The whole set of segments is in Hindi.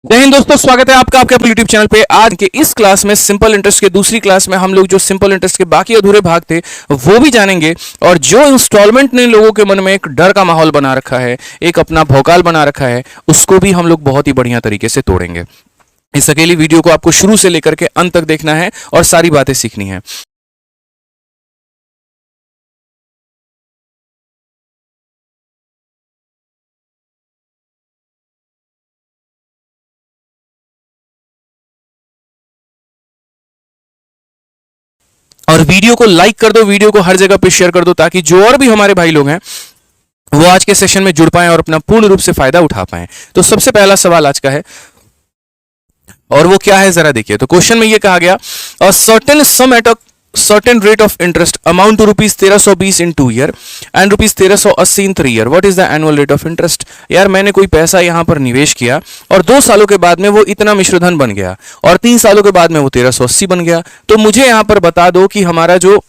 जय हिंद दोस्तों, स्वागत है आपका आपके अपने यूट्यूब चैनल पे। आज के इस क्लास में सिंपल इंटरेस्ट के दूसरी क्लास में हम लोग जो सिंपल इंटरेस्ट के बाकी अधूरे भाग थे वो भी जानेंगे। और जो इंस्टॉलमेंट ने लोगों के मन में एक डर का माहौल बना रखा है, एक अपना भौकाल बना रखा है, उसको भी हम लोग बहुत ही बढ़िया तरीके से तोड़ेंगे। इस अकेली वीडियो को आपको शुरू से लेकर के अंत तक देखना है और सारी बातें सीखनी है। और वीडियो को लाइक कर दो, वीडियो को हर जगह पे शेयर कर दो, ताकि जो और भी हमारे भाई लोग हैं वो आज के सेशन में जुड़ पाएं और अपना पूर्ण रूप से फायदा उठा पाएं। तो सबसे पहला सवाल आज का है, और वो क्या है जरा देखिए। तो क्वेश्चन में ये कहा गया, a certain some at a certain rate of interest amount to rupees 1320 in 2 year and rupees 1380 in 3 year. What is the annual rate of interest? यार मैंने कोई पैसा यहाँ पर निवेश किया और 2 सालों के बाद में वो इतना मिश्रधन बन गया और 3 सालों के बाद में वो 1380 बन गया। तो मुझे यहाँ पर बता दो कि हमारा जो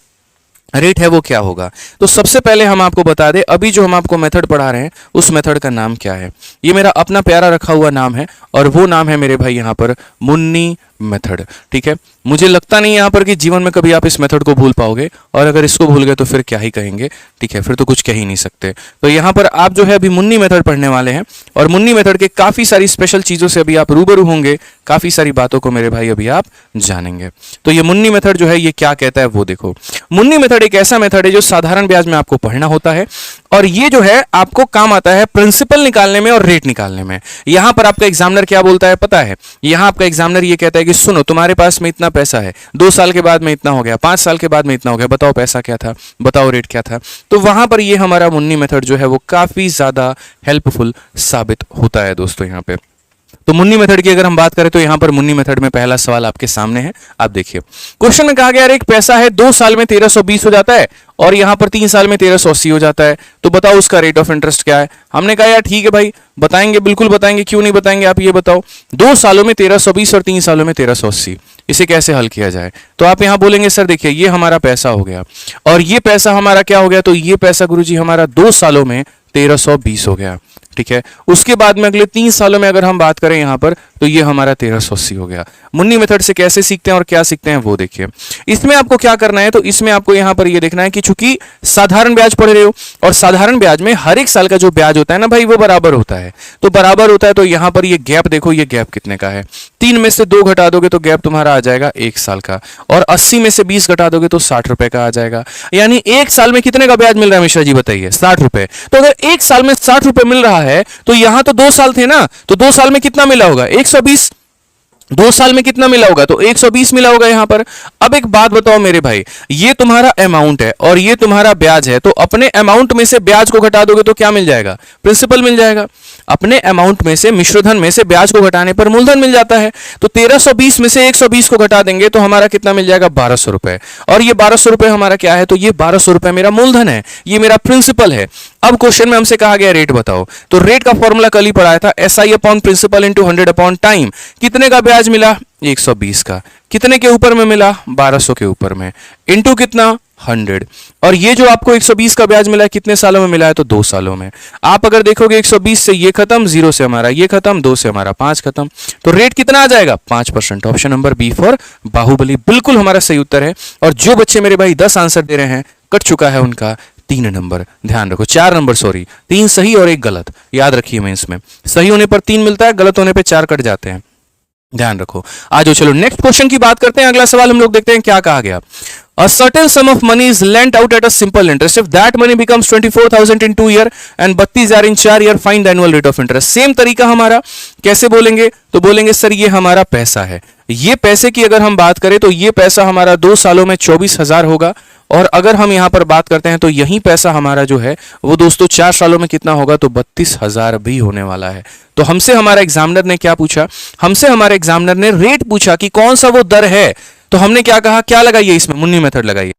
रेट है वो क्या होगा। तो सबसे पहले हम आपको बता दें, अभी जो हम आपको मेथड पढ़ा रहे हैं उस मेथड का नाम क्या है। ये मेरा अपना प्यारा रखा हुआ नाम है और वो नाम है मेरे भाई यहाँ पर मुन्नी मेथड। ठीक है, मुझे लगता नहीं यहाँ पर कि जीवन में कभी आप इस मेथड को भूल पाओगे, और अगर इसको भूल गए तो फिर क्या ही कहेंगे। ठीक है, फिर तो कुछ कह ही नहीं सकते। तो यहाँ पर आप जो है अभी मुन्नी मेथड पढ़ने वाले हैं और मुन्नी मेथड के काफ़ी सारी स्पेशल चीज़ों से अभी आप रूबरू होंगे, काफ़ी सारी बातों को मेरे भाई अभी आप जानेंगे। तो ये मुन्नी मेथड जो है ये क्या कहता है वो देखो। मुन्नी मेथड एक ऐसा मेथड है जो साधारण ब्याज में आपको पढ़ना होता है और ये जो है आपको काम आता है प्रिंसिपल निकालने में और रेट निकालने में। यहां पर आपका एग्जामिनर क्या बोलता है पता है? यहां आपका एग्जामिनर ये कहता है कि सुनो, तुम्हारे पास में इतना पैसा है, 2 साल के बाद में इतना हो गया, 5 साल के बाद में इतना हो गया, बताओ पैसा क्या था, बताओ रेट क्या था। तो वहां पर ये हमारा मुन्नी मेथड जो है वो काफी ज्यादा हेल्पफुल साबित होता है दोस्तों यहाँ पे। तो मुन्नी मेथड की अगर हम बात करें तो यहां पर मुन्नी मेथड में पहला सवाल आपके सामने है, आप देखिए। क्वेश्चन में कहा गया एक पैसा है 2 साल में 1320 हो जाता है और यहां पर 3 साल में 1380 हो जाता है, तो बताओ उसका रेट ऑफ इंटरेस्ट क्या है। हमने कहा यार ठीक है भाई, बताएंगे, बिल्कुल बताएंगे, क्यों नहीं बताएंगे, आप ये बताओ 2 सालों में 1320 और 3 सालों में 1380, इसे कैसे हल किया जाए। तो आप यहां बोलेंगे सर देखिए ये हमारा पैसा हो गया और ये पैसा हमारा क्या हो गया, तो ये पैसा गुरुजी हमारा 2 सालों में 1320 हो गया। ठीक है, उसके बाद में अगले 3 सालों में अगर हम बात करें यहां पर तो ये हमारा 1380 हो गया। मुन्नी मेथड से कैसे सीखते हैं और क्या सीखते हैं वो देखिए। इसमें आपको क्या करना है, तो इसमें आपको यहां पर ये देखना है कि चूंकि साधारण ब्याज पढ़ रहे हो और साधारण ब्याज में हर एक साल का जो ब्याज होता है ना भाई वो बराबर होता है, तो बराबर होता है। तो यहां पर ये गैप देखो, ये गैप कितने का है, 3 में से 2 घटा दोगे तो गैप तुम्हारा आ जाएगा 1 साल का, और 80 में से 20 घटा दोगे तो 60 रुपए का आ जाएगा। यानी 1 साल में कितने का ब्याज मिल रहा है मिश्रा जी बताइए? 60 रुपए। तो अगर 1 साल में 60 रुपए मिल रहा है तो यहां तो 2 साल थे ना, तो 2 साल में कितना मिला होगा? 120। 2 साल में कितना मिला होगा? तो 120 मिला होगा यहां पर। अब एक बात बताओ मेरे भाई, ये तुम्हारा अमाउंट है और ये तुम्हारा ब्याज है, तो अपने अमाउंट में से ब्याज को घटा दोगे तो क्या मिल जाएगा? प्रिंसिपल मिल जाएगा। अपने अमाउंट में से, मिश्रधन में से ब्याज को घटाने पर मूलधन मिल जाता है। तो 1320 में से 120 को घटा देंगे तो हमारा कितना मिल जाएगा? 1200 रुपए। और ये 1200 रुपए हमारा क्या है? तो ये 1200 रुपए मेरा मूलधन है, ये मेरा प्रिंसिपल है। अब क्वेश्चन में हमसे कहा गया रेट बताओ, तो रेट का फॉर्मूला कल ही पढ़ाया था, SI upon principal into 100 upon time. कितने का ब्याज मिला? 120 का। कितने के ऊपर में मिला? 1200 के ऊपर में, इंटू कितना? 100। और ये जो आपको 120 का ब्याज मिला है कितने सालों में मिला है? तो 2 सालों में। आप अगर देखोगे 120 से ये खत्म, 0 से हमारा ये खत्म, 2 से हमारा 5 खत्म, तो रेट कितना आ जाएगा? 5%। Option number B for Baahubali बिल्कुल हमारा सही उत्तर है। और जो बच्चे मेरे भाई 10 आंसर दे रहे हैं, कट चुका है उनका 3 नंबर। ध्यान रखो, 4 नंबर सॉरी, 3 सही और 1 गलत, याद रखिए। मैं इसमें सही होने पर 3 मिलता है, गलत होने पर 4 कट जाते हैं, ध्यान रखो। आज चलो नेक्स्ट क्वेश्चन की बात करते हैं। अगला सवाल हम लोग देखते हैं क्या कहा गया। A certain sum of money is lent out at a simple interest. If that money becomes 24,000 in 2 year and 32,000 in 4 year, find the annual rate of interest. Same तरीका हमारा कैसे बोलेंगे? तो बोलेंगे सर ये हमारा पैसा है, ये पैसे की अगर हम बात करें तो ये पैसा हमारा 2 सालों में 24,000 होगा। और अगर हम यहां पर बात करते हैं तो यही पैसा हमारा जो है वो दोस्तों 4 सालों में कितना होगा? तो 32,000 भी होने वाला है। तो हमसे हमारा एग्जामिनर ने क्या पूछा? हमसे हमारे एग्जामिनर ने रेट पूछा कि कौन सा वो दर है। तो हमने क्या कहा? क्या लगाइए इसमें? मुन्नी मेथड लगाइए।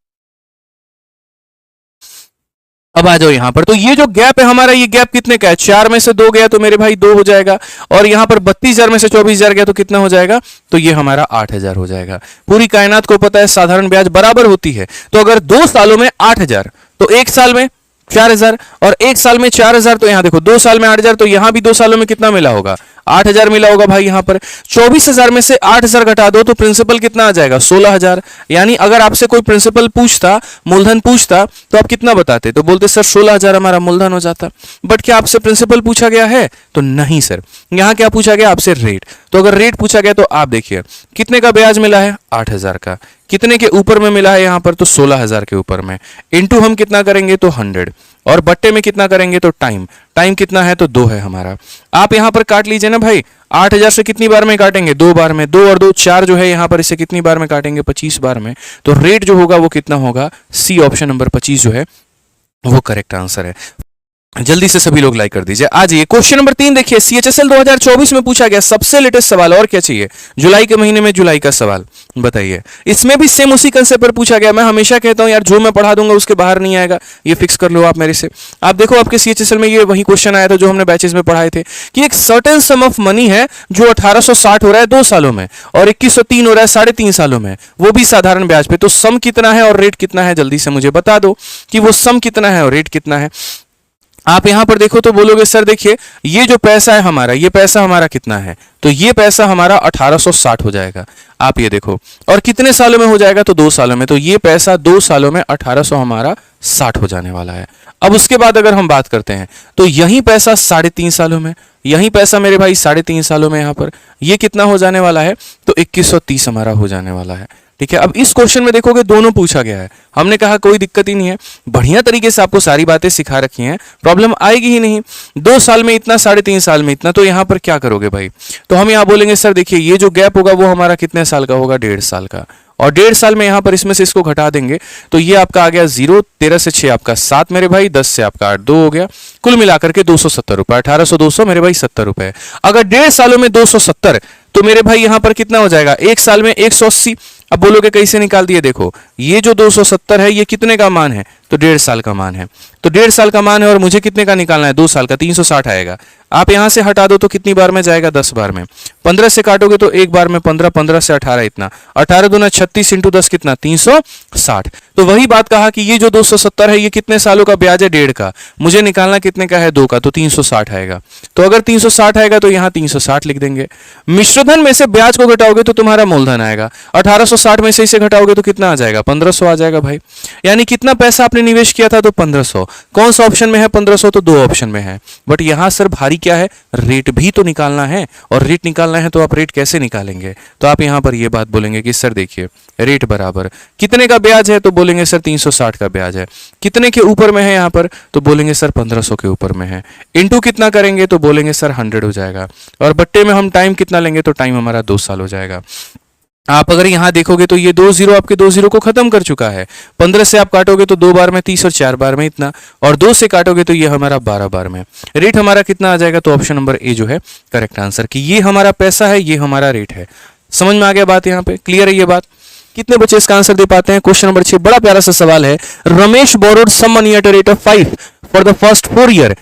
अब आ जाओ यहां पर, तो ये जो गैप है हमारा, ये गैप कितने का है? 4 में से 2 गया तो मेरे भाई 2 हो जाएगा, और यहां पर 32,000 में से 24,000 गया तो कितना हो जाएगा? तो ये हमारा 8,000 हो जाएगा। पूरी कायनात को पता है साधारण ब्याज बराबर होती है, तो अगर 2 सालों में 8,000 तो 1 साल में 4,000, और 1 साल में 4,000, तो यहां देखो 2 साल में 8,000, तो यहां भी 2 सालों में कितना मिला होगा? 8,000 मिला होगा भाई यहाँ पर। 24,000 में से 8,000 घटा दो तो प्रिंसिपल कितना आ जाएगा 16,000। यानी अगर आपसे कोई प्रिंसिपल पूछता, मूलधन पूछता, तो आप कितना बताते? तो बोलते सर 16,000 हमारा मूलधन हो जाता। बट क्या आपसे प्रिंसिपल पूछा गया है? तो नहीं सर। यहाँ क्या पूछा गया आपसे? रेट। तो अगर रेट पूछा गया तो आप देखिए कितने का ब्याज मिला है? 8,000 का। कितने के ऊपर में मिला है यहाँ पर? तो 16,000 के ऊपर में। इनटू हम कितना करेंगे? तो 100। और बट्टे में कितना करेंगे? तो टाइम। टाइम कितना है? तो 2 है हमारा। आप यहाँ पर काट लीजिए ना भाई। 8,000 से कितनी बार में काटेंगे? 2 बार में। 2 और 2 4 जो है यहाँ पर, इसे कितनी बार में काटेंगे? 25 बार में। तो रेट जो होगा वो कितना होगा? सी ऑप्शन नंबर 25 जो है वो करेक्ट आंसर है। जल्दी से सभी लोग लाइक कर दीजिए। आज ये क्वेश्चन नंबर 3 देखिए, CHSL 2024 में पूछा गया सबसे लेटेस्ट सवाल। और क्या चाहिए? जुलाई के महीने में जुलाई का सवाल बताइए। इसमें भी सेम उसी कंसेप्ट पर पूछा गया। मैं हमेशा कहता हूं यार जो मैं पढ़ा दूंगा उसके बाहर नहीं आएगा, ये फिक्स कर लो आप मेरे से। आप देखो आपके CHSL में ये वही क्वेश्चन आया था जो हमने बैचेस में पढ़ाए थे कि एक सर्टेन सम ऑफ मनी है जो 1860 हो रहा है 2 सालों में और 2103 हो रहा है 3.5 सालों में, वो भी साधारण ब्याज पे। तो सम कितना है और रेट कितना है? जल्दी से मुझे बता दो कि वो सम कितना है और रेट कितना है। आप यहां पर देखो तो बोलोगे सर देखिए ये जो पैसा है हमारा, ये पैसा हमारा कितना है? तो ये पैसा हमारा 1860 हो जाएगा। आप ये देखो, और कितने सालों में हो जाएगा? तो 2 सालों में। तो ये पैसा 2 सालों में 1800 हमारा 60 हो जाने वाला है। अब उसके बाद अगर हम बात करते हैं तो यही पैसा 3.5 सालों में, यही पैसा मेरे भाई 3.5 सालों में यहां पर ये कितना हो जाने वाला है? तो 2130 हमारा हो जाने वाला है। ठीक है। अब इस क्वेश्चन में देखोगे दोनों पूछा गया है। हमने कहा कोई दिक्कत ही नहीं है, बढ़िया तरीके से आपको सारी बातें सिखा रखी हैं, प्रॉब्लम आएगी ही नहीं। 2 साल में इतना, 3.5 साल में इतना, तो यहां पर क्या करोगे भाई? तो हम यहां बोलेंगे सर देखिए ये जो गैप होगा वो हमारा कितने साल का होगा? 1.5 साल का। और 1.5 साल में यहां पर इसमें से इसको घटा देंगे तो ये आपका आ गया 0, 13 से 6 आपका 7 मेरे भाई, 10 से आपका 8, 2 हो गया। कुल मिलाकर के 270 रुपए, 1800 200 मेरे भाई 70 रुपए। अगर 1.5 सालों में 270 तो मेरे भाई यहां पर कितना हो जाएगा? 1 साल में 180। अब बोलोगे कैसे निकाल दिए? देखो ये जो 270 है ये कितने का मान है? तो 1.5 साल का मान है। तो 1.5 साल का मान है और मुझे कितने का निकालना है? 2 साल का। 360 आएगा। आप यहां से हटा दो तो कितनी बार में जाएगा? 10 बार में। 15 से काटोगे तो एक बार में 15, 15 से 18 इतना, 18 दूना 36 इंटू 10 कितना? 360। तो वही बात कहा कि ये जो 270 है ये कितने सालों का ब्याज है? 1.5 का। मुझे निकालना कितने का है? 2 का। तो 360 आएगा। तो अगर 360 आएगा तो यहां 360 लिख देंगे। मिश्रधन में से ब्याज को घटाओगे तो तुम्हारा मूलधन आएगा। 1860 में से इसे घटाओगे तो कितना आ जाएगा? 1500 आ जाएगा भाई। यानी कितना पैसा आपने निवेश किया था? तो 1500। कौन सा ऑप्शन में है 1500? तो 2 ऑप्शन में है। बट यहां सर भारी क्या है? रेट भी तो निकालना है, और रेट निकालना है तो आप रेट कैसे निकालेंगे? तो आप यहां पर ये बात बोलेंगे कि सर देखिए रेट बराबर कितने का ब्याज है? तो बोलेंगे सर 360 का ब्याज है। कितने के ऊपर में है यहां पर? तो बोलेंगे सर 1500 के ऊपर में है। इंटू कितना करेंगे? तो बोलेंगे सर 100 हो जाएगा। और बट्टे में हम टाइम कितना लेंगे? तो टाइम हमारा 2 साल हो जाएगा। आप अगर यहां देखोगे तो ये 2 जीरो आपके 2 जीरो को खत्म कर चुका है। 15 से आप काटोगे तो 2 बार में 30 और 4 बार में इतना, और 2 से काटोगे तो ये हमारा 12 बार में। रेट हमारा कितना आ जाएगा? तो ऑप्शन नंबर ए जो है करेक्ट आंसर, कि ये हमारा पैसा है, ये हमारा रेट है। समझ में आ गया बात? यहां पे क्लियर है ये बात? कितने बच्चे इसका आंसर दे पाते हैं? क्वेश्चन नंबर 6 बड़ा प्यारा सा सवाल है। Ramesh borrowed some money at a rate of 5 for the first 4 year.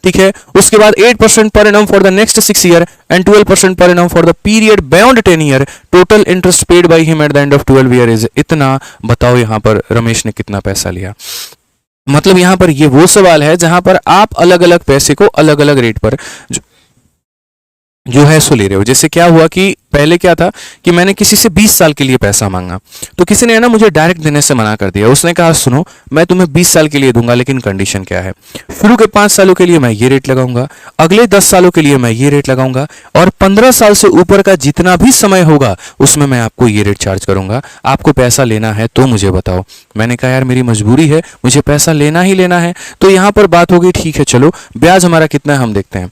ठीक है। उसके बाद 8% per annum for the next 6 year and 12% per annum for the period beyond 10 year. Total interest paid by him at the end of 12 year is इतना। बताओ यहां पर रमेश ने कितना पैसा लिया? मतलब यहां पर ये वो सवाल है जहां पर आप अलग अलग पैसे को अलग अलग रेट पर जो है सो ले रहे हो। जैसे क्या हुआ कि पहले क्या था कि मैंने किसी से 20 साल के लिए पैसा मांगा, तो किसी ने ना मुझे डायरेक्ट देने से मना कर दिया। उसने कहा सुनो मैं तुम्हें 20 साल के लिए दूंगा, लेकिन कंडीशन क्या है? शुरू के 5 सालों के लिए मैं ये रेट लगाऊंगा, अगले 10 सालों के लिए मैं ये रेट लगाऊंगा, और 15 साल से ऊपर का जितना भी समय होगा उसमें मैं आपको ये रेट चार्ज करूंगा। आपको पैसा लेना है तो मुझे बताओ। मैंने कहा यार मेरी मजबूरी है, मुझे पैसा लेना ही लेना है। तो यहां पर बात होगी ठीक है चलो ब्याज हमारा कितना है हम देखते हैं।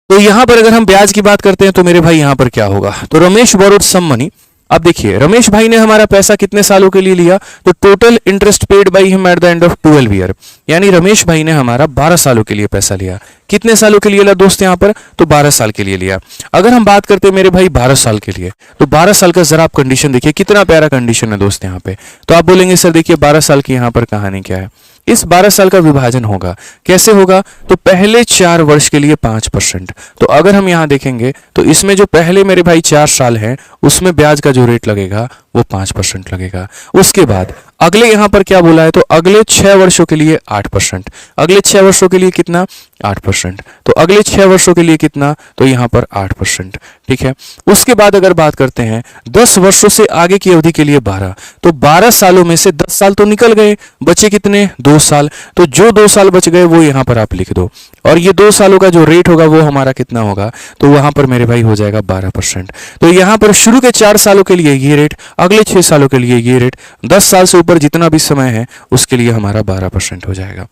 तो यहां पर अगर हम ब्याज की बात करते हैं तो मेरे भाई यहां पर क्या होगा? तो रमेश बोरोड सम मनी। अब देखिए रमेश भाई ने हमारा पैसा कितने सालों के लिए लिया? तो total interest paid by him at the end of 12 year, यानी रमेश भाई ने हमारा 12 सालों के लिए पैसा लिया। कितने सालों के लिए लिया दोस्त यहां पर? तो 12 साल के लिए लिया। अगर हम बात करते हैं मेरे भाई 12 साल के लिए, तो 12 साल का जरा आप कंडीशन देखिए, कितना प्यारा कंडीशन है दोस्त यहां पे। तो आप बोलेंगे सर देखिए 12 साल की यहां पर कहानी क्या है? इस 12 साल का विभाजन होगा। कैसे होगा? तो पहले 4 वर्ष के लिए 5%। तो अगर हम यहां देखेंगे तो इसमें जो पहले मेरे भाई 4 साल हैं उसमें ब्याज का जो रेट लगेगा वो 5% लगेगा। उसके बाद अगले यहाँ पर क्या बोला है, तो अगले 6 वर्षों के लिए 8%, अगले 6 वर्षों के लिए कितना 8%, तो अगले 6 वर्षों के लिए कितना, तो यहाँ पर 8%, ठीक है। उसके बाद अगर बात करते हैं 10 वर्षों से आगे की अवधि के लिए 12, तो 12 सालों में से 10 साल तो निकल गए, बचे कितने 2 साल, तो जो 2 साल बच गए वो यहाँ पर आप लिख दो, और ये 2 सालों का जो रेट होगा वो हमारा कितना होगा, तो वहां पर मेरे भाई हो जाएगा 12%। तो यहाँ पर शुरू के 4 सालों के लिए ये रेट, अगले 6 सालों के लिए ये रेट, 10 साल से ऊपर जितना भी समय है उसके लिए हमारा 12% हो जाएगा,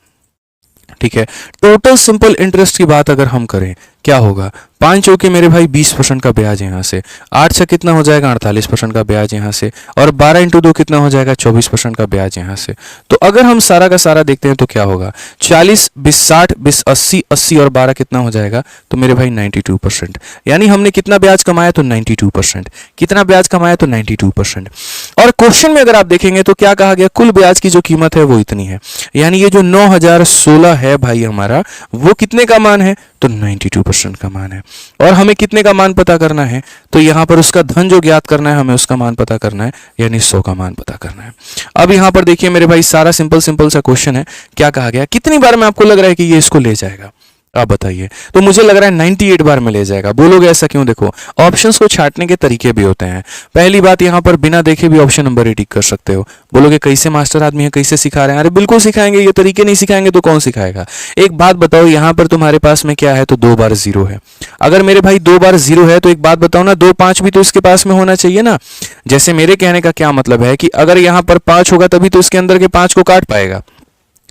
ठीक है। टोटल सिंपल इंटरेस्ट की बात अगर हम करें क्या होगा, 5 चौके मेरे भाई 20% का ब्याज यहाँ से, 8 से कितना हो जाएगा 48% का ब्याज यहाँ से, और 12 इंटू 2 कितना हो जाएगा 24% का ब्याज यहाँ से। तो अगर हम सारा का सारा देखते हैं तो क्या होगा, 40 20 60 20 80 80 और 12 कितना हो जाएगा, तो मेरे भाई 92%। यानी हमने कितना ब्याज कमाया, तो 92%। कितना ब्याज कमाया, तो 92%। और क्वेश्चन में अगर आप देखेंगे तो क्या कहा गया, कुल ब्याज की जो कीमत है वो इतनी है, यानी ये जो 9016 है भाई हमारा, वो कितने का मान है, तो 92% का मान है। और हमें कितने का मान पता करना है, तो यहां पर उसका धन जो ज्ञात करना है, हमें उसका मान पता करना है, यानी 100 का मान पता करना है। अब यहां पर देखिए मेरे भाई सारा सिंपल सा क्वेश्चन है। क्या कहा गया, कितनी बार में आपको लग रहा है कि ये इसको ले जाएगा, आप बताइए। तो मुझे लग रहा है 98 बार में ले जाएगा। बोलोगे ऐसा क्यों, देखो ऑप्शंस को छांटने के तरीके भी होते हैं। पहली बात, यहां पर बिना देखे भी ऑप्शन नंबर ही टिक कर सकते हो। बोलोगे कैसे मास्टर आदमी है, कैसे सिखा रहे हैं, अरे बिल्कुल सिखाएंगे, ये तरीके नहीं सिखाएंगे तो कौन सिखाएगा। एक बात बताओ, यहां पर तुम्हारे पास में क्या है, तो 2 बार 0 है। अगर मेरे भाई 2 बार 0 है तो एक बात बताओ ना, 2 5 भी तो इसके पास में होना चाहिए ना। जैसे मेरे कहने का क्या मतलब है कि अगर यहां पर 5 होगा तभी तो इसके अंदर के 5 को काट पाएगा,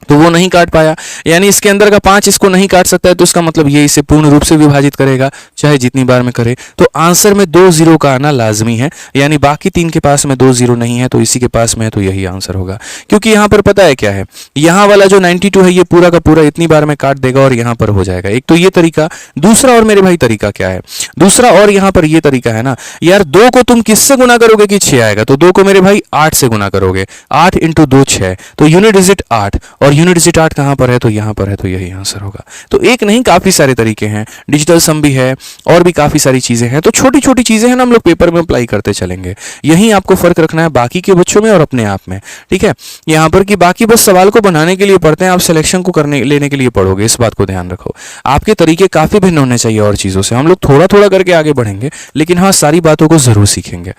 तो वो नहीं काट पाया, यानी इसके अंदर का 5 इसको नहीं काट सकता है, तो इसका मतलब ये इसे पूर्ण रूप से विभाजित करेगा चाहे जितनी बार में करे। तो आंसर में 2 0 का आना लाजमी है, यानी बाकी 3 के पास में 2 0 नहीं है, तो इसी के पास में है, तो यही आंसर होगा। क्योंकि यहां पर पता है क्या है, यहां वाला जो 92 है ये पूरा का पूरा इतनी बार में काट देगा और यहां पर हो जाएगा। एक तो ये तरीका, दूसरा और मेरे भाई तरीका क्या है, दूसरा और यहां पर ये तरीका है ना यार, 2 को तुम किससे गुना करोगे कि 6 आएगा, तो 2 को मेरे भाई 8 से गुना करोगे, 8 इंटू 2 6, तो यूनिट डिजिट 8, और यूनिट डिजिट 8 कहां पर है, तो यहां पर है, तो यही आंसर होगा। तो एक नहीं काफी सारे तरीके हैं, डिजिटल सम भी है और भी काफी सारी चीजें हैं। तो छोटी छोटी चीजें हैं ना, हम लोग पेपर में अप्लाई करते चलेंगे। यही आपको फर्क रखना है बाकी के बच्चों में और अपने आप में, ठीक है। यहां पर कि बाकी बस सवाल को बनाने के लिए पढ़ते हैं, आप सिलेक्शन को करने लेने के लिए पढ़ोगे, इस बात को ध्यान रखो। आपके तरीके काफी भिन्न होने चाहिए और चीजों से। हम लोग थोड़ा थोड़ा करके आगे बढ़ेंगे, लेकिन हाँ सारी बातों को जरूर सीखेंगे।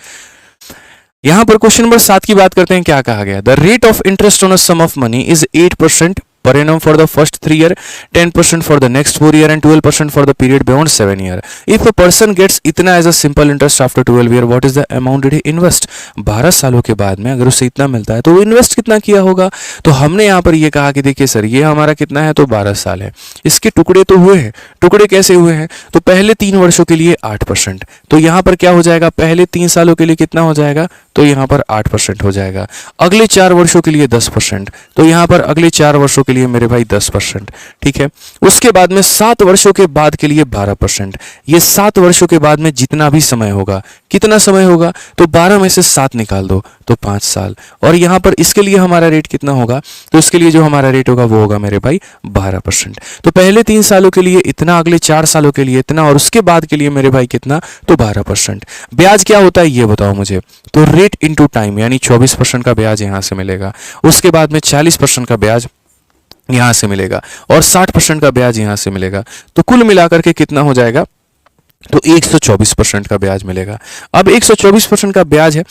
यहां पर क्वेश्चन नंबर 7 की बात करते हैं। क्या कहा गया, the rate of interest on a sum of money is 8% per annum for the first 3 year, 10% for the next 4 year, and 12% for the period beyond 7 year. If a person gets इतना as a simple interest after 12 year, what is the amount did he invest? 12 सालों के बाद में अगर उसे इतना मिलता है तो वो इन्वेस्ट कितना किया होगा। तो हमने यहाँ पर ये कहा कि देखिए सर ये हमारा कितना है, तो 12 साल है, इसके टुकड़े तो हुए हैं। टुकड़े कैसे हुए हैं, तो पहले 3 वर्षों के लिए 8%, तो यहाँ पर क्या हो जाएगा, पहले 3 सालों के लिए कितना हो जाएगा, तो यहाँ पर 8% हो जाएगा। अगले 4 वर्षों के लिए 10%, तो यहाँ पर अगले 4 वर्षों के लिए मेरे भाई 10%, ठीक है। उसके बाद में 7 वर्षों के बाद के लिए 12%। ये 7 वर्षों के बाद में जितना भी समय होगा, कितना समय होगा, तो 12 में से 7 निकाल दो तो 5 साल। और यहाँ पर इसके लिए हमारा रेट कितना होगा, तो इसके लिए जो हमारा रेट होगा वो होगा मेरे भाई 12%। तो पहले 3 सालों के लिए इतना, अगले 4 सालों के लिए इतना, और उसके बाद के लिए मेरे भाई कितना, तो 12%। ब्याज क्या होता है ये बताओ मुझे, तो रेट इनटू टाइम, यानी 24% का ब्याज यहाँ से मिलेगा। उसके बाद में 40% का ब्याज यहां से मिलेगा और 60% का ब्याज यहां से मिलेगा। तो कुल मिलाकर के कितना हो जाएगा, तो 124% का ब्याज मिलेगा। अब 124% का ब्याज है,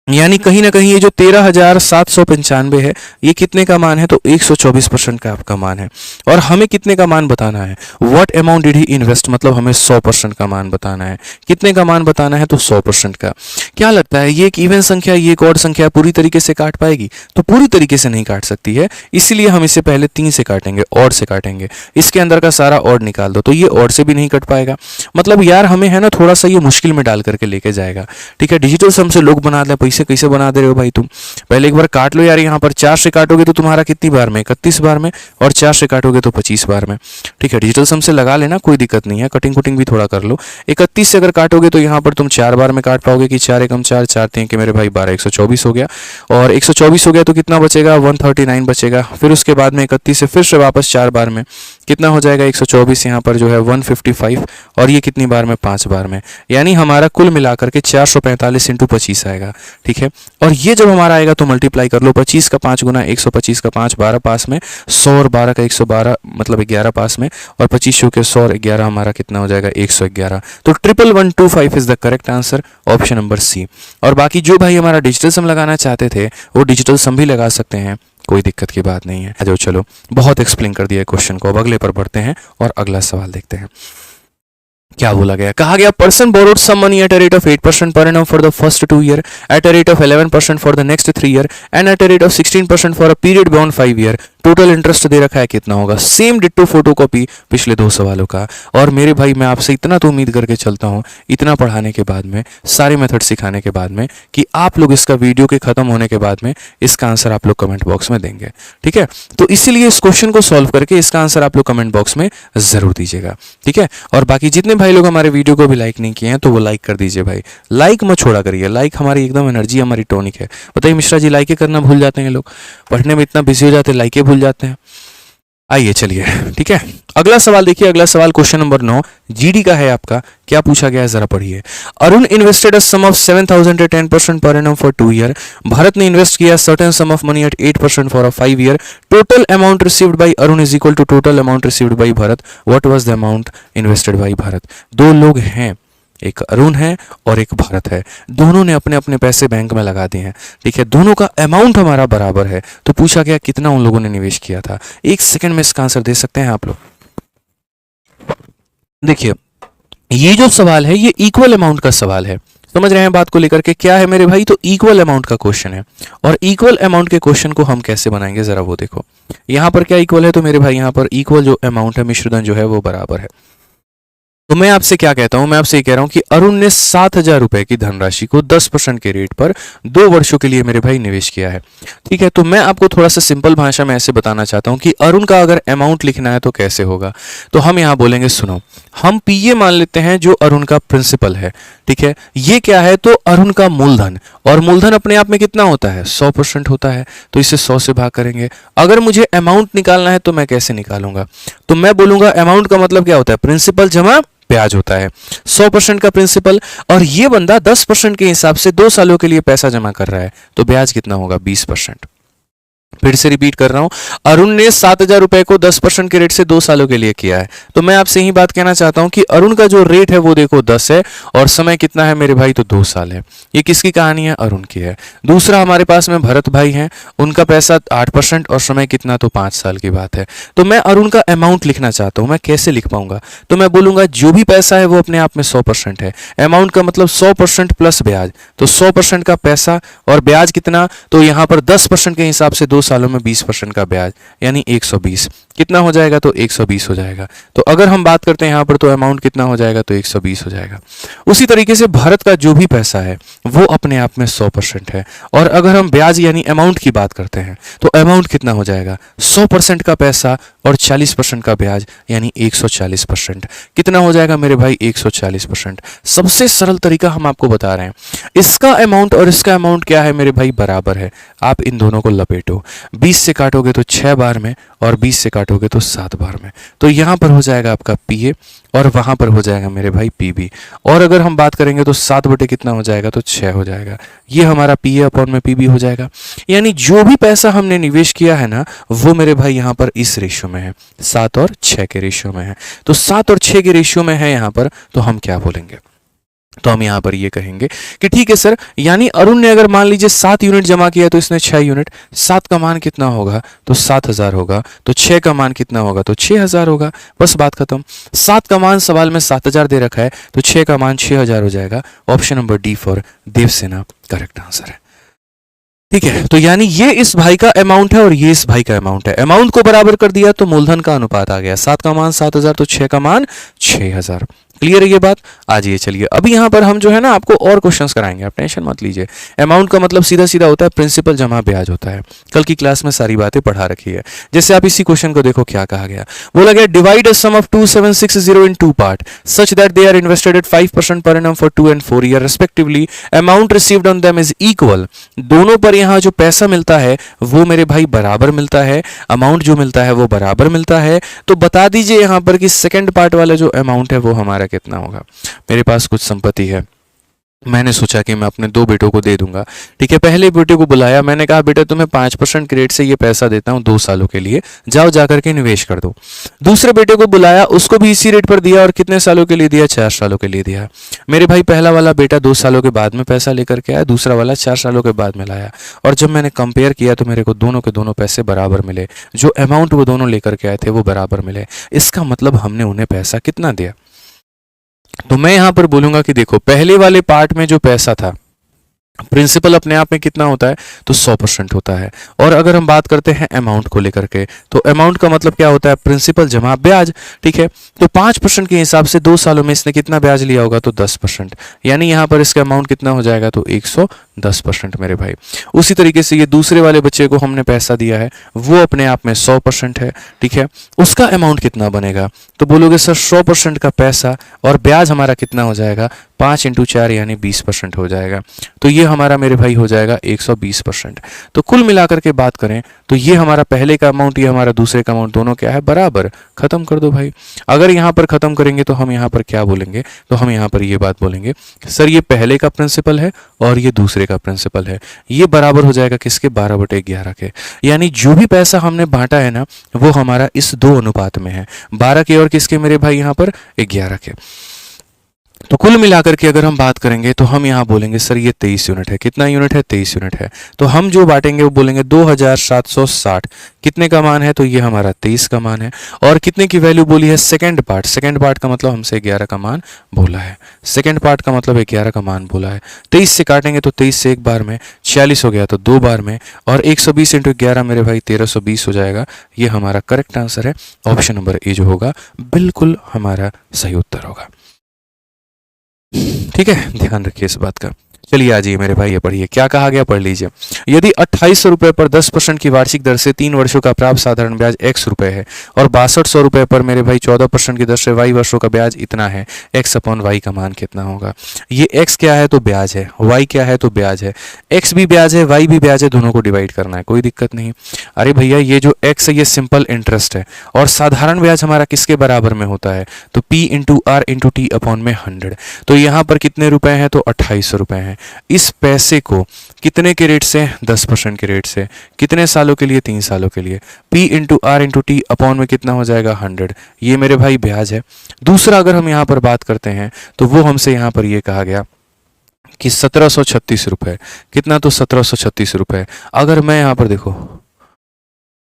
यानी कहीं ना कहीं ये जो 13,795 है ये कितने का मान है, तो 124% का आपका मान है। और हमें कितने का मान बताना है, what amount did he invest, मतलब हमें 100% का मान बताना है। कितने का मान बताना है, तो 100% का। क्या लगता है ये एक इवन संख्या, ये एक ऑड संख्या पूरी तरीके से काट पाएगी, तो पूरी तरीके से नहीं काट सकती है, इसीलिए हम इसे पहले 3 से काटेंगे, ऑड से काटेंगे। इसके अंदर का सारा ऑड निकाल दो तो ये ऑड से भी नहीं कट पाएगा। मतलब यार हमें है ना थोड़ा सा ये मुश्किल में डाल करके लेके जाएगा, ठीक है। डिजिटल सम से लोग बना दे, पैसे कैसे बना दे रहे हो भाई तुम, पहले एक बार काट लो यार। यहाँ पर 4 से काटोगे तो तुम्हारा कितनी बार में, 31 बार में, और 4 से काटोगे तो 25 बार में, ठीक है। डिजिटल सम से लगा लेना, कोई दिक्कत नहीं है, कटिंग कुटिंग भी थोड़ा कर लो। 31 से अगर काटोगे तो यहाँ पर तुम 4 बार में काट पाओगे कि 4 एकम 4, 4 3 के मेरे भाई 12, 124 हो गया। और 124 हो गया तो कितना बचेगा, 139 बचेगा। फिर उसके बाद में 31 से फिर से वापस 4 बार में कितना हो जाएगा 124 यहाँ पर जो है 155 और ये कितनी बार में 5 बार में, यानी हमारा कुल मिलाकर के 445 इंटू 25 आएगा। ठीक है, और ये जब हमारा आएगा तो मल्टीप्लाई कर लो, 25 का 5 गुना 125 का 5 12 पास में, 100 और 12 का 112 मतलब 11 पास में, और 25 के 100 और 11 हमारा कितना हो जाएगा 111। तो 11125 is the correct answer, option number C. और बाकी जो भाई हमारा डिजिटल सम लगाना चाहते थे वो डिजिटल सम भी लगा सकते हैं, कोई दिक्कत की बात नहीं है। जो चलो बहुत एक्सप्लेन कर दिया क्वेश्चन को, अब अगले पर बढ़ते हैं और अगला सवाल देखते हैं क्या बोला गया। कहा गया person borrowed some money at a rate of 8% per annum for the first 2 year, at a rate of 11% for the next 3 year and at a rate of 16% for a period beyond 5 year. Total interest दे रखा है कितना होगा। सेम डिट्टो फोटोकॉपी पिछले 2 सवालों का। और मेरे भाई मैं आपसे इतना तो उम्मीद करके चलता हूं, इतना पढ़ाने के बाद में, सारे मेथड सिखाने के बाद में, कि आप लोग इसका वीडियो के खत्म होने के बाद में इसका आंसर आप लोग कमेंट बॉक्स में देंगे। ठीक है, तो इसीलिए इस क्वेश्चन को सॉल्व करके इसका आंसर आप लोग कमेंट बॉक्स में जरूर दीजिएगा। ठीक है, और बाकी जितने भाई लोग हमारे वीडियो को भी लाइक नहीं किए हैं तो वो लाइक कर दीजिए भाई, लाइक मत छोड़ा करिए। लाइक हमारी एकदम एनर्जी, हमारी टॉनिक है। बताइए मिश्रा जी, लाइक करना भूल जाते हैं लोग, पढ़ने में इतना बिजी हो जाते हैं लाइक भूल जाते हैं। आइए चलिए, ठीक है, अगला सवाल देखिए। अगला सवाल क्वेश्चन नंबर 9 जीडी का है आपका। क्या पूछा गया है जरा पढ़िए। Arun invested a sum of 7,000 at 10% पर एनम फॉर 2 ईयर। भारत ने इन्वेस्ट किया certain sum of money at 8% for a 5 year. Total amount received by Arun is equal to total amount received by Bharat. What was the amount invested by Bharat. 2 लोग हैं, एक अरुण है और एक भारत है, दोनों ने अपने अपने पैसे बैंक में लगा दिए हैं। ठीक है, दोनों का अमाउंट हमारा बराबर है, तो पूछा गया कितना उन लोगों ने निवेश किया था। 1 सेकंड में इसका आंसर दे सकते हैं आप लोग। देखिए ये जो सवाल है ये इक्वल अमाउंट का सवाल है, समझ रहे हैं बात को लेकर के। क्या है मेरे भाई, तो इक्वल अमाउंट का क्वेश्चन है। और इक्वल अमाउंट के क्वेश्चन को हम कैसे बनाएंगे जरा वो देखो। यहां पर क्या इक्वल है, तो मेरे भाई यहां पर इक्वल जो अमाउंट है, मिश्रधन जो है वो बराबर है। तो मैं आपसे क्या कहता हूं, मैं आपसे ये कह रहा हूं कि अरुण ने 7,000 रुपए की धनराशि को 10% के रेट पर 2 वर्षों के लिए मेरे भाई निवेश किया है। ठीक है, तो मैं आपको थोड़ा सा सिंपल भाषा में ऐसे बताना चाहता हूं कि अरुण का अगर अमाउंट लिखना है तो कैसे होगा। तो हम यहां बोलेंगे, सुनो, हम पीए मान लेते हैं जो अरुण का प्रिंसिपल है। ठीक है, ये क्या है, तो अरुण का मूलधन, और मूलधन अपने आप में कितना होता है 100% होता है, तो इसे 100 से भाग करेंगे। अगर मुझे अमाउंट निकालना है तो मैं कैसे निकालूंगा, तो मैं बोलूंगा अमाउंट का मतलब क्या होता है, प्रिंसिपल जमा ब्याज होता है। 100% का प्रिंसिपल, और ये बंदा 10% के हिसाब से 2 सालों के लिए पैसा जमा कर रहा है, तो ब्याज कितना होगा 20%। फिर से रिपीट कर रहा हूं, अरुण ने 7,000 रुपए को 10% के रेट से 2 सालों के लिए किया है। तो मैं आपसे यही बात कहना चाहता हूं कि अरुण का जो रेट है वो देखो 10 है, और समय कितना है मेरे भाई, तो 2 साल है। ये किसकी कहानी है, अरुण की है। दूसरा हमारे पास में भरत भाई हैं, उनका पैसा 8% और समय कितना, तो 5 साल की बात है। तो मैं अरुण का अमाउंट लिखना चाहता हूं, मैं कैसे लिख पाऊंगा, तो मैं बोलूंगा जो भी पैसा है वो अपने आप में 100% है। अमाउंट का मतलब 100% प्लस ब्याज, तो 100% का पैसा और ब्याज कितना, तो यहां पर 10% के हिसाब से 2 सालों में 20% का ब्याज, यानी 120 कितना हो जाएगा, तो 120 हो जाएगा। तो अगर हम बात करते हैं यहां पर, तो अमाउंट कितना हो जाएगा, तो 120 हो जाएगा। उसी तरीके से भारत का जो भी पैसा है वो अपने आप में 100% है। और अगर हम ब्याज यानी अमाउंट की बात करते हैं तो अमाउंट कितना हो जाएगा, 100% का पैसा और 40% का ब्याज, यानी 140%। कितना हो जाएगा मेरे भाई, 140%। सबसे सरल तरीका हम आपको बता रहे हैं। इसका अमाउंट और इसका अमाउंट क्या है मेरे भाई, बराबर है। आप इन दोनों को लपेटो, 20 से काटोगे तो 6 बार में, और 20 से काटोगे तो 7 बार में। तो यहां पर हो जाएगा आपका पीए, और वहां पर हो जाएगा मेरे भाई पीबी। और अगर हम बात करेंगे तो 7 बटे कितना हो जाएगा, तो 6 हो जाएगा। ये हमारा पीए अपॉन में पीबी हो जाएगा। यानी जो भी पैसा हमने निवेश किया है ना, वो मेरे भाई यहां पर इस रेशियो में है, 7 और 6 के रेशियो में है। तो 7 और 6 के रेशियो में है यहां पर, तो हम क्या बोलेंगे, तो हम यहां पर ये कहेंगे कि ठीक है सर, यानी अरुण ने अगर मान लीजिए 7 यूनिट जमा किया तो इसने 6 यूनिट, 7 का मान कितना होगा, तो 7,000 होगा, तो 6 का मान कितना होगा, तो 6,000 होगा। बस बात खत्म। 7 का मान सवाल में 7,000 दे रखा है, तो 6 का मान 6,000 हो जाएगा। Option number D for Devasena correct answer है। ठीक है, तो यानी ये इस भाई का अमाउंट है और ये इस भाई का अमाउंट है। अमाउंट को बराबर कर दिया तो मूलधन का अनुपात आ गया, 7 का मान 7,000 तो 6 का मान 6,000। क्लियर है ये बात? आज ये चलिए अभी यहाँ पर हम जो है ना आपको और क्वेश्चंस कराएंगे, आप टेंशन मत लीजिए। अमाउंट का मतलब सीधा सीधा होता है प्रिंसिपल जमा ब्याज होता है। कल की क्लास में सारी बातें पढ़ा रखी है। जैसे आप इसी क्वेश्चन को देखो क्या कहा गया, बोला गया divide a sum of 2760 in two part such that they are invested at 5% per annum for 2 and 4 year respectively, amount received on them is equal. दोनों पर यहाँ जो पैसा मिलता है वो मेरे भाई बराबर मिलता है, अमाउंट जो मिलता है वो बराबर मिलता है। तो बता दीजिए यहाँ पर कि सेकंड पार्ट वाला जो अमाउंट है वो हमारा कितना होगा। मेरे पास कुछ संपत्ति है, मैंने सोचा कि मैं अपने दो बेटों को दे दूंगा। ठीक है, पहले बेटे को बुलाया, मैंने कहा बेटा तुम्हें 5% के रेट से ये पैसा देता हूँ 2 सालों के लिए, जाओ जाकर के निवेश कर दो। दूसरे बेटे को बुलाया, उसको भी इसी रेट पर दिया और कितने सालों के लिए दिया? 4 सालों के लिए दिया। मेरे भाई पहला वाला बेटा 2 सालों के बाद में पैसा लेकर के आया, दूसरा वाला 4 सालों के बाद में लाया, और जब मैंने कंपेयर किया तो मेरे को दोनों के दोनों पैसे बराबर मिले, जो अमाउंट वो दोनों लेकर के आए थे वो बराबर मिले। इसका मतलब हमने उन्हें पैसा कितना दिया? तो मैं यहां पर बोलूंगा कि देखो पहले वाले पार्ट में जो पैसा था, प्रिंसिपल अपने आप में कितना होता है? तो 100% होता है। और अगर हम बात करते हैं अमाउंट को लेकर के, तो अमाउंट का मतलब क्या होता है? प्रिंसिपल जमा ब्याज। ठीक है, तो 5% के हिसाब से 2 सालों में इसने कितना ब्याज लिया होगा? तो 10%, यानी यहां पर इसका अमाउंट कितना हो जाएगा? तो 110% मेरे भाई। उसी तरीके से ये दूसरे वाले बच्चे को हमने पैसा दिया है, वो अपने आप में 100% है। ठीक है, उसका अमाउंट कितना बनेगा? तो बोलोगे सर 100% का पैसा और ब्याज हमारा कितना हो जाएगा? 5 × 4 यानी 20% हो जाएगा। तो ये हमारा मेरे भाई हो जाएगा 120%। तो कुल मिलाकर के बात करें तो ये हमारा पहले का अमाउंट, ये हमारा दूसरे का अमाउंट, दोनों क्या है? बराबर। खत्म कर दो भाई। अगर यहाँ पर खत्म करेंगे तो हम यहाँ पर क्या बोलेंगे? तो हम यहाँ पर ये बात बोलेंगे सर ये पहले का प्रिंसिपल है और ये दूसरे का प्रिंसिपल है, ये बराबर हो जाएगा किसके? 12/11 के। यानी जो भी पैसा हमने बांटा है ना वो हमारा इस 2 अनुपात में है, 12 के और किसके मेरे भाई? यहाँ पर 11 के। तो कुल मिलाकर के अगर हम बात करेंगे तो हम यहाँ बोलेंगे सर ये 23 यूनिट है। कितना यूनिट है? 23 यूनिट है। तो हम जो बांटेंगे वो बोलेंगे 2760। कितने का मान है? तो ये हमारा 23 का मान है। और कितने की वैल्यू बोली है? Second part. सेकंड पार्ट का मतलब हमसे 11 का मान बोला है। सेकंड पार्ट का मतलब 11 का मान बोला है। 23 से काटेंगे तो 23 से एक बार में, 46 हो गया तो 2 बार में, और 120 × 11 मेरे भाई 1320 हो जाएगा। ये हमारा करेक्ट आंसर है। ऑप्शन नंबर ए जो होगा बिल्कुल हमारा सही उत्तर होगा। ठीक है, ध्यान रखिए इस बात का। चलिए आ जाइए मेरे भाई, ये पढ़िए क्या कहा गया, पढ़ लीजिए। यदि 2800 रुपये पर 10% की वार्षिक दर से 3 वर्षों का प्राप्त साधारण ब्याज x रुपये है और 6200 रुपये पर मेरे भाई 14% की दर से y वर्षों का ब्याज इतना है, x/y का मान कितना होगा? ये x क्या है? तो ब्याज है। y क्या है? तो ब्याज है। x भी ब्याज है, y भी ब्याज है, दोनों को डिवाइड करना है, कोई दिक्कत नहीं। अरे भैया ये जो x है ये सिंपल इंटरेस्ट है और साधारण ब्याज हमारा किसके बराबर में होता है? तो p × r × t/100। तो यहाँ पर कितने रुपए हैं? तो 2800 रुपये हैं। इस पैसे को कितने के रेट से? 10% के रेट से। कितने सालों के लिए? 3 सालों के लिए। P × R × T अपॉन में कितना हो जाएगा? 100। ये मेरे भाई ब्याज है। दूसरा अगर हम यहाँ पर बात करते हैं तो वो हमसे यहाँ पर ये कहा गया कि 1736 रुपये। कितना? तो 1736 रुपये। अगर मैं यहाँ पर देखो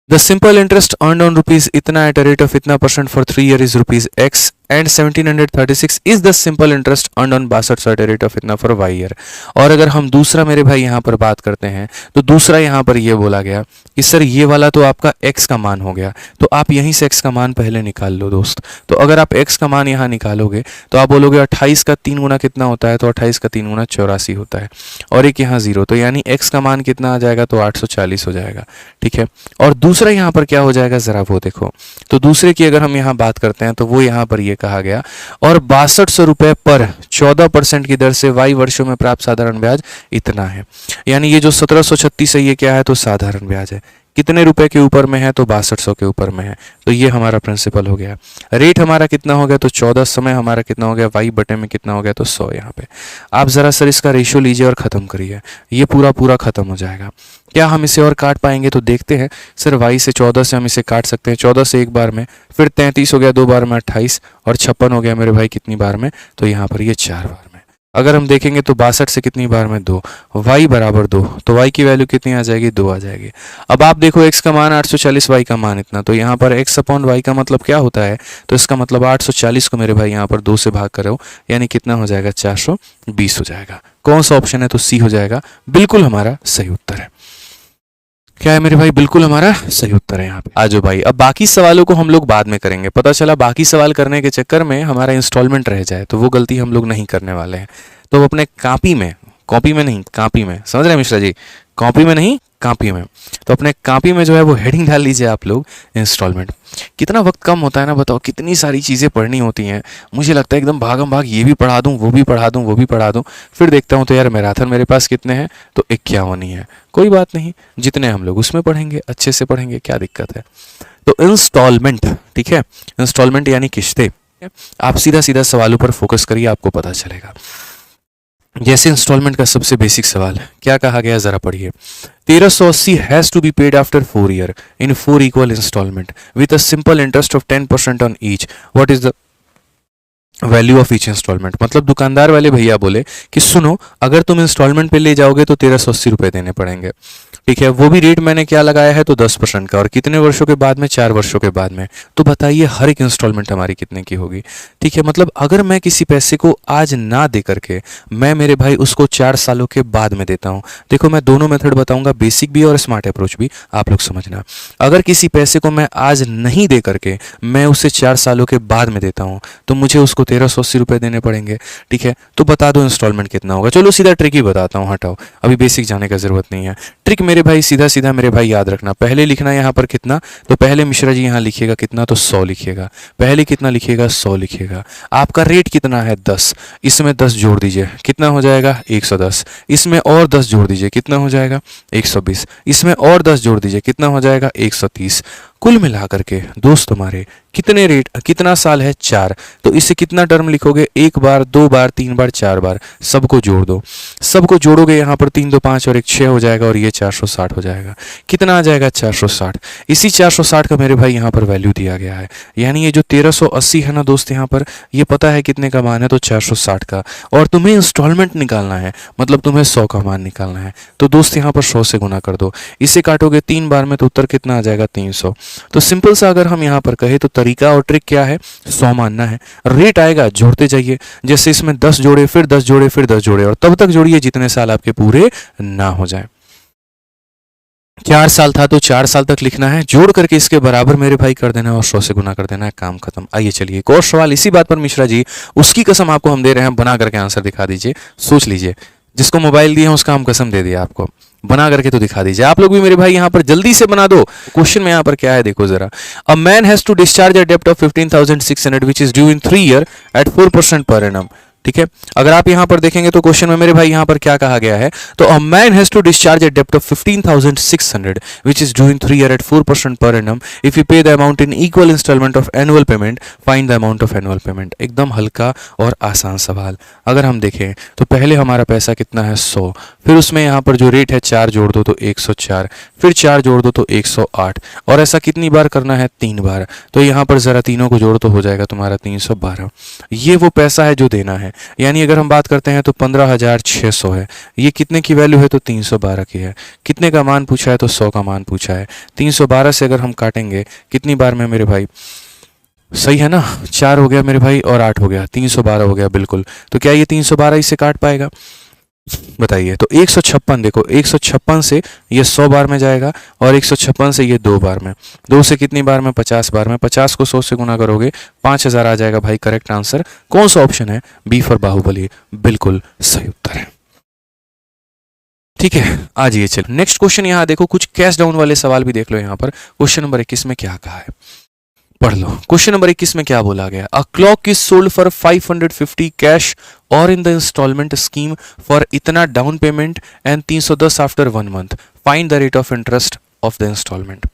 The simple interest earned on rupees इतना at a rate of इतना % for 3 years is rupees x and 1736 is the simple interest earned on 6200 at a rate of इतना for y year। और अगर हम दूसरा मेरे भाई यहाँ पर बात करते हैं तो दूसरा यहाँ पर ये बोला गया कि सर ये वाला तो आपका x का मान हो गया, तो आप यहीं से x का मान पहले निकाल लो दोस्त। तो अगर आप x का मान यहाँ निकालोगे तो आप बोलोगे 28 का 3 गुना कितना होता है? तो 28 का 3 गुना 84 होता है, और एक यहाँ 0, तो यानी x का मान कितना आ जाएगा? तो 840 हो जाएगा। ठीक है, और दूसरा यहाँ पर क्या हो जाएगा जरा वो देखो। तो दूसरे की अगर हम यहाँ बात करते हैं तो वो यहाँ पर ये कहा गया और 6200 रुपये पर 14% की दर से y वर्षों में प्राप्त साधारण ब्याज इतना है। यानी ये जो 1736 है ये क्या है? तो साधारण ब्याज है। कितने रुपए के ऊपर में है? तो 6200 के ऊपर में है। तो ये हमारा प्रिंसिपल हो गया। रेट हमारा कितना हो गया? तो 14। समय हमारा कितना हो गया? y बटे में कितना हो गया? तो 100। यहाँ पे आप जरा सर इसका रेशियो लीजिए और ख़त्म करिए, ये पूरा खत्म हो जाएगा। क्या हम इसे और काट पाएंगे? तो देखते हैं। सर y से 14 से हम इसे काट सकते हैं, 14 से एक बार में, फिर 33 हो गया 2 बार में 28, और 56 हो गया मेरे भाई कितनी बार में? तो यहाँ पर ये 4 बार में। अगर हम देखेंगे तो 62 से कितनी बार में? 2। y बराबर 2, तो y की वैल्यू कितनी आ जाएगी? 2 आ जाएगी। अब आप देखो x का मान 840, y का मान इतना, तो यहाँ पर x/y का मतलब क्या होता है? तो इसका मतलब 840 को मेरे भाई यहाँ पर 2 से भाग करो, यानी कितना हो जाएगा? 420 हो जाएगा। कौन सा ऑप्शन है? तो सी हो जाएगा, बिल्कुल हमारा सही उत्तर है। क्या है मेरे भाई, बिल्कुल हमारा सही उत्तर है यहाँ पे। आजो भाई, अब बाकी सवालों को हम लोग बाद में करेंगे। पता चला बाकी सवाल करने के चक्कर में हमारा इंस्टॉलमेंट रह जाए, तो वो गलती हम लोग नहीं करने वाले हैं। तो अपने कॉपी में नहीं, कापी में, समझ रहे हैं मिश्रा जी, कॉपी में नहीं कापी में। तो अपने कापी में जो है वो हेडिंग डाल लीजिए आप लोग, इंस्टॉलमेंट। कितना वक्त कम होता है ना, बताओ, कितनी सारी चीज़ें पढ़नी होती हैं। मुझे लगता है एकदम भागम भाग, ये भी पढ़ा दूँ, वो भी पढ़ा दूँ, वो भी पढ़ा दूँ, फिर देखता हूँ तो यार मैराथन मेरे पास कितने हैं, तो 51 ही है। कोई बात नहीं, जितने हम लोग उसमें पढ़ेंगे, अच्छे से पढ़ेंगे, क्या दिक्कत है। तो इंस्टॉलमेंट, ठीक है, इंस्टॉलमेंट यानी किश्तें। आप सीधा सीधा सवालों पर फोकस करिए, आपको पता चलेगा। जैसे इंस्टॉलमेंट का सबसे बेसिक सवाल है, क्या कहा गया जरा पढ़िए। 1380 has to be paid after 4 year in 4 equal instalment with a simple interest of 10% on each. What is the value of each instalment. मतलब दुकानदार वाले भैया बोले कि सुनो, अगर तुम इंस्टॉलमेंट पे ले जाओगे तो 1380 रुपये देने पड़ेंगे, ठीक है। वो भी रेट मैंने क्या लगाया है, तो 10% का, और कितने वर्षों के बाद में, 4 वर्षों के बाद में। तो बताइए हर एक इंस्टॉलमेंट हमारी कितने की होगी, ठीक है। मतलब अगर मैं किसी पैसे को आज ना दे करके मैं मेरे भाई उसको 4 सालों के बाद में देता हूँ। देखो मैं दोनों मेथड बताऊंगा, बेसिक भी और स्मार्ट अप्रोच भी, आप लोग समझना। अगर किसी पैसे को मैं आज नहीं दे करके मैं उसे 4 सालों के बाद में देता हूँ, तो मुझे उसको 1380 रुपये देने पड़ेंगे, ठीक है। तो बता दो इंस्टॉलमेंट कितना होगा। चलो सीधा ट्रिक ही बताता हूँ, हटाओ, अभी बेसिक जाने का जरूरत नहीं है। ट्रिक मेरे भाई सीधा सीधा मेरे भाई याद रखना। पहले लिखना यहाँ पर कितना, तो पहले मिश्रा जी यहाँ लिखिएगा कितना, तो 100 लिखिएगा। पहले कितना लिखिएगा, 100 लिखिएगा। आपका रेट कितना है, 10, इसमें 10 जोड़ दीजिए, कितना हो जाएगा, 110। इसमें और 10 जोड़ दीजिए, कितना हो जाएगा, 120। इसमें और 10 जोड़ दीजिए, कितना हो जाएगा, 130। कुल मिलाकर के दोस्त तुम्हारे कितने रेट, कितना साल है, 4। तो इससे कितना टर्म लिखोगे, 1 बार, 2 बार, 3 बार, 4 बार। सबको जोड़ दो, सबको जोड़ोगे यहाँ पर 3 2 5 और 1 6 हो जाएगा, और ये 460 हो जाएगा। कितना आ जाएगा, 460। इसी 460 का मेरे भाई यहाँ पर वैल्यू दिया गया है। यानी ये जो 1380 है ना दोस्त, यहाँ पर ये पता है कितने का मान है, तो 460 का। और तुम्हें इंस्टॉलमेंट निकालना है, मतलब तुम्हें 100 का मान निकालना है। तो दोस्त यहाँ पर 100 से गुना कर दो, इसे काटोगे 3 बार में, तो उत्तर कितना आ जाएगा, 300। तो सिंपल सा अगर हम यहाँ पर कहें तो तरीका और ट्रिक क्या है, 100 मानना है। रेट आएगा, जोड़ते जाइए। जैसे इसमें 10 जोड़े, फिर 10 जोड़े, फिर 10 जोड़े, और तब तक जोड़िए जितने साल आपके पूरे ना हो जाए। 4 साल था तो 4 साल तक लिखना है, जोड़ करके इसके बराबर मेरे भाई कर देना है, और 100 से गुना कर देना है, काम खत्म। आइए चलिए एक और सवाल इसी बात पर मिश्रा जी, उसकी कसम आपको हम दे रहे हैं, बना करके आंसर दिखा दीजिए। सोच लीजिए, जिसको मोबाइल दिए हैं उसका हम कसम दे दिया आपको, बना करके तो दिखा दीजिए। आप लोग भी मेरे भाई यहाँ पर जल्दी से बना दो। क्वेश्चन में यहाँ पर क्या है देखो जरा। A man has to discharge a डेप्ट of 15,600 which is due in 3 year at 4% per annum, ठीक है। अगर आप यहां पर देखेंगे तो क्वेश्चन में मेरे भाई यहां पर क्या कहा गया है, तो a man has to discharge a डेप्ट of 15,600 which is due in 3 year at 4% per annum if you pay the amount in equal instalment of annual payment, find the amount of annual payment. एकदम हल्का और आसान सवाल। अगर हम देखें तो पहले हमारा पैसा कितना है, 100, फिर उसमें यहां पर जो रेट है 4 जोड़ दो तो 104, फिर 4 जोड़ दो तो 108, और ऐसा कितनी बार करना है, 3 बार। तो यहां पर जरा तीनों को जोड़ तो हो जाएगा तुम्हारा 312। ये वो पैसा है जो देना है। यानी अगर हम बात करते हैं तो 15,600 है। ये कितने की वैल्यू है, तो 312 की है। कितने का मान पूछा है, तो 100 का मान पूछा है। 312 से अगर हम काटेंगे कितनी बार में मेरे भाई, सही है ना, 4 हो गया मेरे भाई और 8 हो गया, 312 हो गया बिल्कुल। तो क्या ये 312 इससे काट पाएगा, बताइए। तो 156, देखो 156 से ये 100 बार में जाएगा, और 156 से ये 2 बार में, 2 से कितनी बार में, 50 बार में। 50 को 100 से गुना करोगे 5000 आ जाएगा भाई। करेक्ट आंसर कौन सा ऑप्शन है, बी फॉर बाहुबली, बिल्कुल सही उत्तर है। ठीक है, आ जाइए चलो नेक्स्ट क्वेश्चन। यहाँ देखो कुछ कैश डाउन वाले सवाल भी देख लो। यहाँ पर क्वेश्चन नंबर 21 में क्या कहा है, पढ़ लो। क्वेश्चन नंबर 21 में क्या बोला गया, a clock is sold for 550 cash और in the instalment scheme for इतना down payment and 310 after 1 month, find the rate of interest of the instalment.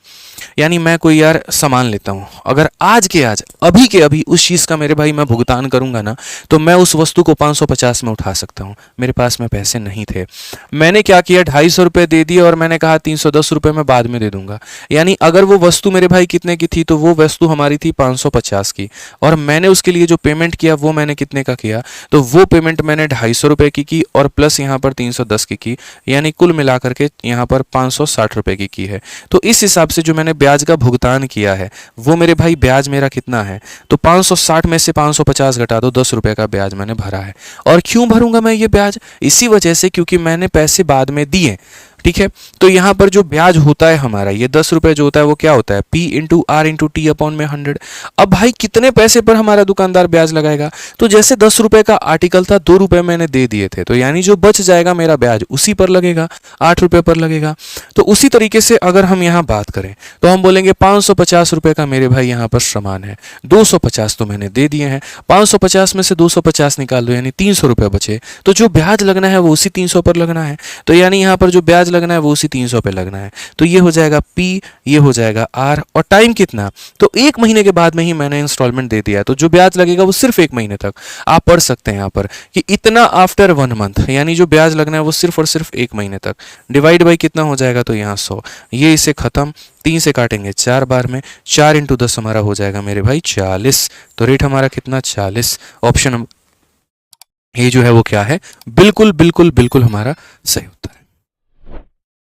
यानी मैं कोई यार सामान लेता हूं, अगर आज के आज, अभी के अभी उस चीज का मेरे भाई मैं भुगतान करूंगा ना, तो मैं उस वस्तु को 550 में उठा सकता हूं। मेरे पास में पैसे नहीं थे, मैंने क्या किया, 250 रुपए दे दिए, और मैंने कहा 310 रुपए मैं बाद में दे दूंगा। यानी अगर वो वस्तु मेरे भाई कितने की थी, तो वो वस्तु हमारी थी 550 की, और मैंने उसके लिए जो पेमेंट किया वो मैंने कितने का किया, तो वो पेमेंट मैंने 250 रुपए की और प्लस यहाँ पर 310 की, यानी कुल मिलाकर के यहाँ पर 560 रुपए की है। तो इस हिसाब से जो मैंने ब्याज का भुगतान किया है, वो मेरे भाई ब्याज मेरा कितना है, तो 560 में से 550 घटा दो, 10 रुपए का ब्याज मैंने भरा है। और क्यों भरूंगा मैं ये ब्याज, इसी वजह से क्योंकि मैंने पैसे बाद में दिए। ठीक है। तो यहाँ पर जो ब्याज होता है हमारा, ये 10 रुपए जो होता है वो क्या होता है, P into R into T upon में 100। अब भाई कितने पैसे पर हमारा दुकानदार ब्याज लगाएगा, तो जैसे 10 रुपए का आर्टिकल था, 2 रुपए मैंने दे दिए थे, तो यानी जो बच जाएगा मेरा ब्याज उसी पर लगेगा, 8 रुपए पर लगेगा। तो उसी तरीके से अगर हम यहाँ बात करें तो हम बोलेंगे 550 रुपए का मेरे भाई यहाँ पर सामान है, 250 तो मैंने दे दिए हैं, 550 में से 250 निकाल दो यानी 300 रुपए बचे, तो जो ब्याज लगना है वो उसी 300 पर लगना है। तो यानी यहाँ पर जो ब्याज लगना है वो उसी 300 पे लगना है। तो ये हो जाएगा P, ये हो जाएगा R, और टाइम कितना, तो 1 महीने के बाद में ही मैंने इंस्टॉलमेंट दे दिया है, तो जो ब्याज लगेगा वो सिर्फ 1 महीने तक। आप पढ़ सकते हैं यहाँ पर कि इतना आफ्टर 1 मंथ, यानी जो ब्याज लगना है वो सिर्फ और सिर्फ 1 महीने तक। डिवाइड बाई कितना हो जाएगा, तो यहाँ 100, ये इसे खत्म, 3 से काटेंगे 4 बार में, 4 इंटू 10 हमारा हो जाएगा मेरे भाई 40। तो रेट हमारा कितना, 40। ऑप्शन ये जो है वो क्या है, बिल्कुल बिल्कुल बिल्कुल हमारा सही उत्तर है।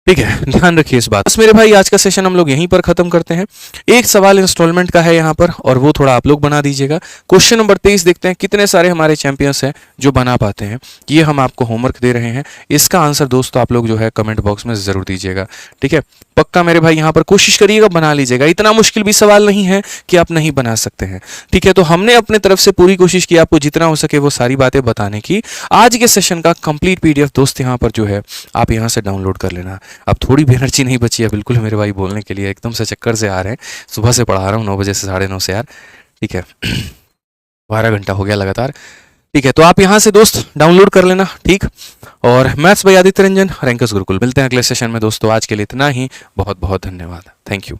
ठीक है, ध्यान रखिए इस बात। बस मेरे भाई आज का सेशन हम लोग यहीं पर खत्म करते हैं। एक सवाल इंस्टॉलमेंट का है यहाँ पर, और वो थोड़ा आप लोग बना दीजिएगा। क्वेश्चन नंबर 23 देखते हैं कितने सारे हमारे चैंपियंस हैं जो बना पाते हैं। ये हम आपको होमवर्क दे रहे हैं, इसका आंसर दोस्तों आप लोग जो है कमेंट बॉक्स में जरूर दीजिएगा। ठीक है, पक्का मेरे भाई यहाँ पर कोशिश करिएगा, बना लीजिएगा। इतना मुश्किल भी सवाल नहीं है कि आप नहीं बना सकते हैं। ठीक है, तो हमने अपने तरफ से पूरी कोशिश की आपको जितना हो सके वो सारी बातें बताने की। आज के सेशन का कंप्लीट PDF दोस्त यहाँ पर जो है आप यहाँ से डाउनलोड कर लेना। अब थोड़ी भी एनर्जी नहीं बची है बिल्कुल मेरे भाई बोलने के लिए, एकदम से चक्कर से आ रहे हैं। सुबह से पढ़ा रहा हूँ 9 बजे से 9:30 से यार। ठीक है 12 घंटा हो गया लगातार। ठीक है, तो आप यहाँ से दोस्त डाउनलोड कर लेना। ठीक, और maths by Aditya Ranjan, rankers Gurukul. मिलते हैं अगले सेशन में दोस्तों, आज के लिए इतना ही। बहुत बहुत धन्यवाद, थैंक यू।